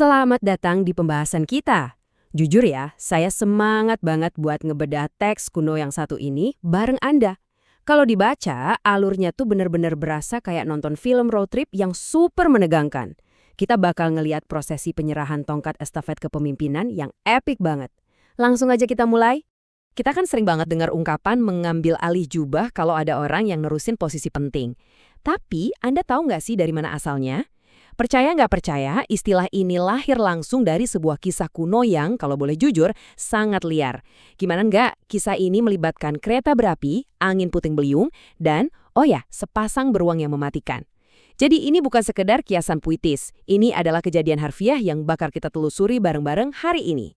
Selamat datang di pembahasan kita. Jujur ya, saya semangat banget buat ngebedah teks kuno yang satu ini bareng Anda. Kalau dibaca, alurnya tuh bener-bener berasa kayak nonton film road trip yang super menegangkan. Kita bakal ngeliat prosesi penyerahan tongkat estafet kepemimpinan yang epik banget. Langsung aja kita mulai. Kita kan sering banget dengar ungkapan mengambil alih jubah kalau ada orang yang nerusin posisi penting. Tapi, Anda tahu nggak sih dari mana asalnya? Percaya nggak percaya, istilah ini lahir langsung dari sebuah kisah kuno yang, kalau boleh jujur, sangat liar. Gimana nggak, kisah ini melibatkan kereta berapi, angin puting beliung, dan, oh ya, sepasang beruang yang mematikan. Jadi ini bukan sekedar kiasan puitis, ini adalah kejadian harfiah yang bakal kita telusuri bareng-bareng hari ini.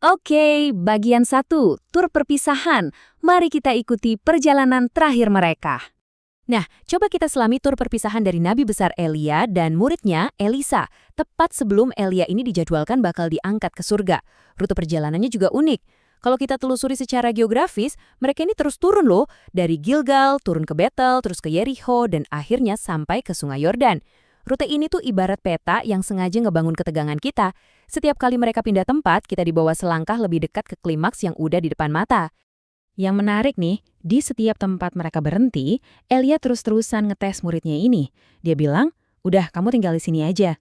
Oke, bagian 1, tur perpisahan. Mari kita ikuti perjalanan terakhir mereka. Nah, coba kita selami tur perpisahan dari Nabi besar Elia dan muridnya Elisa, tepat sebelum Elia ini dijadwalkan bakal diangkat ke surga. Rute perjalanannya juga unik. Kalau kita telusuri secara geografis, mereka ini terus turun loh, dari Gilgal, turun ke Betel, terus ke Yericho, dan akhirnya sampai ke Sungai Yordan. Rute ini tuh ibarat peta yang sengaja ngebangun ketegangan kita. Setiap kali mereka pindah tempat, kita dibawa selangkah lebih dekat ke klimaks yang udah di depan mata. Yang menarik nih, di setiap tempat mereka berhenti, Elia terus-terusan ngetes muridnya ini. Dia bilang, udah kamu tinggal di sini aja.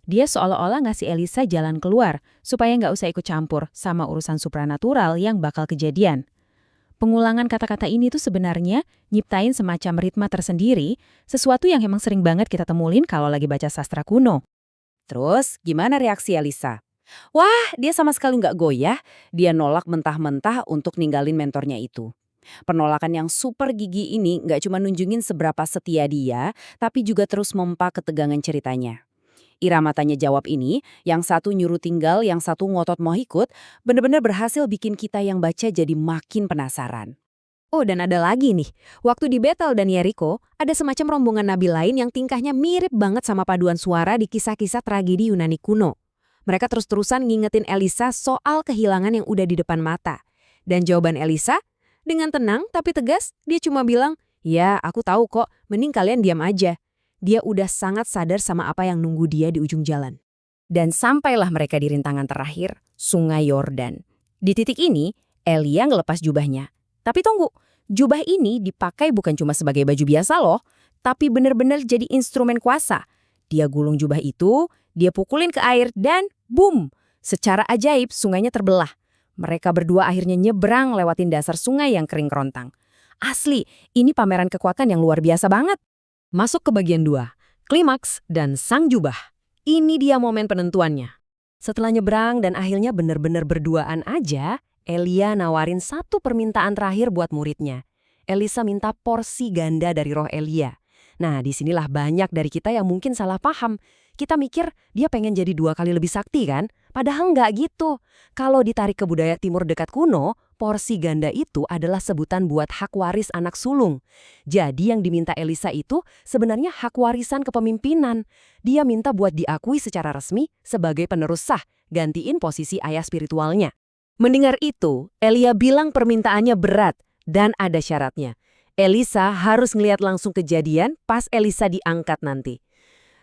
Dia seolah-olah ngasih Elisa jalan keluar, supaya nggak usah ikut campur sama urusan supranatural yang bakal kejadian. Pengulangan kata-kata ini tuh sebenarnya nyiptain semacam ritme tersendiri, sesuatu yang emang sering banget kita temuin kalau lagi baca sastra kuno. Terus, gimana reaksi Elisa? Wah, dia sama sekali nggak goyah. Dia nolak mentah-mentah untuk ninggalin mentornya itu. Penolakan yang super gigi ini nggak cuma nunjungin seberapa setia dia, tapi juga terus mempa ketegangan ceritanya. Irama tanya jawab ini, yang satu nyuruh tinggal, yang satu ngotot mau ikut, bener-bener berhasil bikin kita yang baca jadi makin penasaran. Oh, dan ada lagi nih. Waktu di Betel dan Yericho, ada semacam rombongan nabi lain yang tingkahnya mirip banget sama paduan suara di kisah-kisah tragedi Yunani kuno. Mereka terus-terusan ngingetin Elisa soal kehilangan yang udah di depan mata. Dan jawaban Elisa, dengan tenang tapi tegas, dia cuma bilang, ya aku tahu kok, mending kalian diam aja. Dia udah sangat sadar sama apa yang nunggu dia di ujung jalan. Dan sampailah mereka di rintangan terakhir, Sungai Yordan. Di titik ini, Elia ngelepas jubahnya. Tapi tunggu, jubah ini dipakai bukan cuma sebagai baju biasa loh, tapi benar-benar jadi instrumen kuasa. Dia gulung jubah itu, dia pukulin ke air, dan boom! Secara ajaib, sungainya terbelah. Mereka berdua akhirnya nyebrang lewatin dasar sungai yang kering kerontang. Asli, ini pameran kekuatan yang luar biasa banget. Masuk ke bagian 2, klimaks dan sang jubah. Ini dia momen penentuannya. Setelah nyebrang dan akhirnya benar-benar berduaan aja, Elia nawarin satu permintaan terakhir buat muridnya. Elisa minta porsi ganda dari roh Elia. Nah, disinilah banyak dari kita yang mungkin salah paham. Kita mikir dia pengen jadi 2 kali lebih sakti kan? Padahal nggak gitu. Kalau ditarik ke budaya timur dekat kuno, porsi ganda itu adalah sebutan buat hak waris anak sulung. Jadi yang diminta Elisa itu sebenarnya hak warisan kepemimpinan. Dia minta buat diakui secara resmi sebagai penerus sah, gantiin posisi ayah spiritualnya. Mendengar itu, Elia bilang permintaannya berat dan ada syaratnya. Elisa harus ngelihat langsung kejadian pas Elisa diangkat nanti.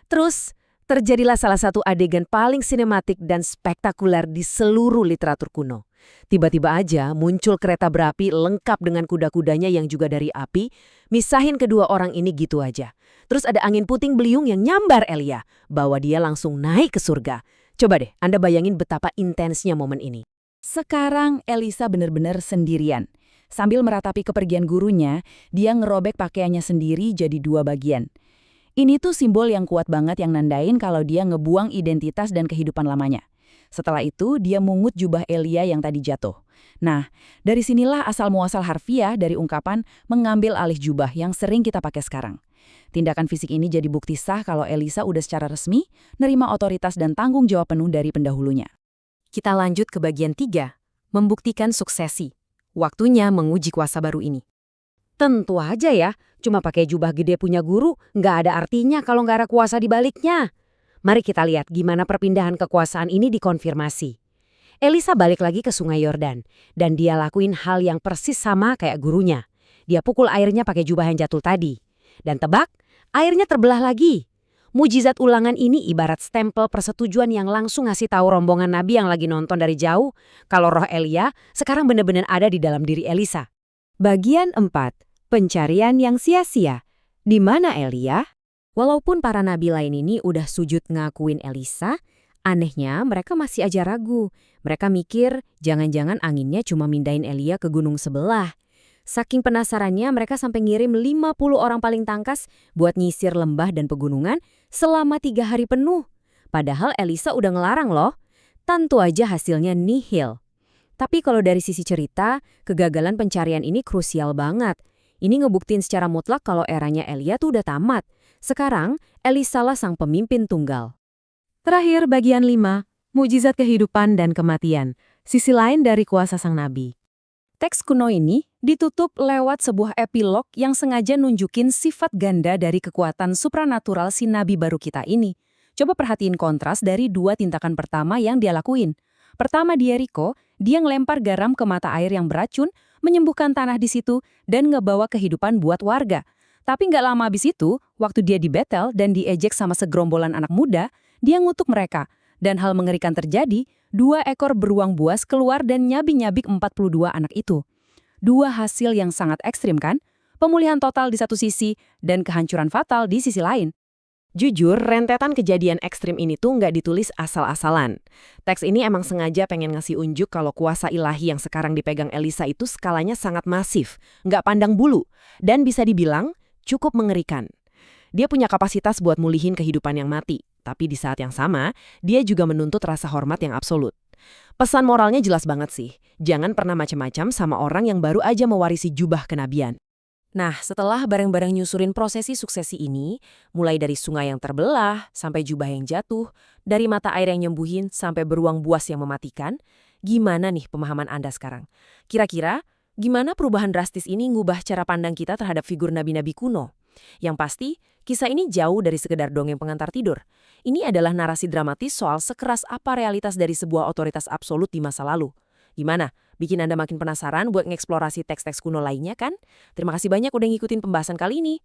Terus, terjadilah salah satu adegan paling sinematik dan spektakuler di seluruh literatur kuno. Tiba-tiba aja muncul kereta berapi lengkap dengan kuda-kudanya yang juga dari api, misahin kedua orang ini gitu aja. Terus ada angin puting beliung yang nyambar Elia, bawa dia langsung naik ke surga. Coba deh, Anda bayangin betapa intensnya momen ini. Sekarang Elisa benar-benar sendirian. Sambil meratapi kepergian gurunya, dia ngerobek pakaiannya sendiri jadi 2 bagian. Ini tuh simbol yang kuat banget yang nandain kalau dia ngebuang identitas dan kehidupan lamanya. Setelah itu, dia mungut jubah Elia yang tadi jatuh. Nah, dari sinilah asal-muasal harfiah dari ungkapan mengambil alih jubah yang sering kita pakai sekarang. Tindakan fisik ini jadi bukti sah kalau Elisa udah secara resmi nerima otoritas dan tanggung jawab penuh dari pendahulunya. Kita lanjut ke bagian 3, membuktikan suksesi. Waktunya menguji kuasa baru ini. Tentu aja ya, cuma pakai jubah gede punya guru nggak ada artinya kalau nggak ada kuasa di baliknya. Mari kita lihat gimana perpindahan kekuasaan ini dikonfirmasi. Elisa balik lagi ke Sungai Yordan, dan dia lakuin hal yang persis sama kayak gurunya. Dia pukul airnya pakai jubah yang jatuh tadi. Dan tebak, airnya terbelah lagi. Mujizat ulangan ini ibarat stempel persetujuan yang langsung ngasih tahu rombongan nabi yang lagi nonton dari jauh kalau roh Elia sekarang benar-benar ada di dalam diri Elisa. Bagian 4. Pencarian yang sia-sia. Di mana Elia? Walaupun para nabi lain ini udah sujud ngakuin Elisa, anehnya mereka masih aja ragu. Mereka mikir jangan-jangan anginnya cuma mindahin Elia ke gunung sebelah. Saking penasarannya mereka sampai ngirim 50 orang paling tangkas buat nyisir lembah dan pegunungan selama 3 hari penuh. Padahal Elisa udah ngelarang loh. Tentu aja hasilnya nihil. Tapi kalau dari sisi cerita, kegagalan pencarian ini krusial banget. Ini ngebuktiin secara mutlak kalau eranya Elia tuh udah tamat. Sekarang, Elisa lah sang pemimpin tunggal. Terakhir, bagian 5. Mujizat kehidupan dan kematian. Sisi lain dari kuasa sang nabi. Teks kuno ini ditutup lewat sebuah epilog yang sengaja nunjukin sifat ganda dari kekuatan supranatural si nabi baru kita ini. Coba perhatiin kontras dari 2 tindakan pertama yang dia lakuin. Pertama di Yeriko, dia ngelempar garam ke mata air yang beracun, menyembuhkan tanah di situ, dan ngebawa kehidupan buat warga. Tapi nggak lama abis itu, waktu dia di Betel dan diejek sama segerombolan anak muda, dia ngutuk mereka. Dan hal mengerikan terjadi, 2 ekor beruang buas keluar dan nyabik-nyabik 42 anak itu. 2 hasil yang sangat ekstrim kan? Pemulihan total di satu sisi, dan kehancuran fatal di sisi lain. Jujur, rentetan kejadian ekstrim ini tuh nggak ditulis asal-asalan. Teks ini emang sengaja pengen ngasih unjuk kalau kuasa ilahi yang sekarang dipegang Elisa itu skalanya sangat masif, nggak pandang bulu, dan bisa dibilang cukup mengerikan. Dia punya kapasitas buat mulihin kehidupan yang mati, tapi di saat yang sama, dia juga menuntut rasa hormat yang absolut. Pesan moralnya jelas banget sih, jangan pernah macam-macam sama orang yang baru aja mewarisi jubah kenabian. Nah, setelah bareng-bareng nyusurin prosesi suksesi ini, mulai dari sungai yang terbelah, sampai jubah yang jatuh, dari mata air yang nyembuhin, sampai beruang buas yang mematikan, gimana nih pemahaman Anda sekarang? Kira-kira, gimana perubahan drastis ini ngubah cara pandang kita terhadap figur nabi-nabi kuno? Yang pasti, kisah ini jauh dari sekedar dongeng pengantar tidur. Ini adalah narasi dramatis soal sekeras apa realitas dari sebuah otoritas absolut di masa lalu. Gimana? Bikin Anda makin penasaran buat ngeksplorasi teks-teks kuno lainnya kan? Terima kasih banyak udah ngikutin pembahasan kali ini.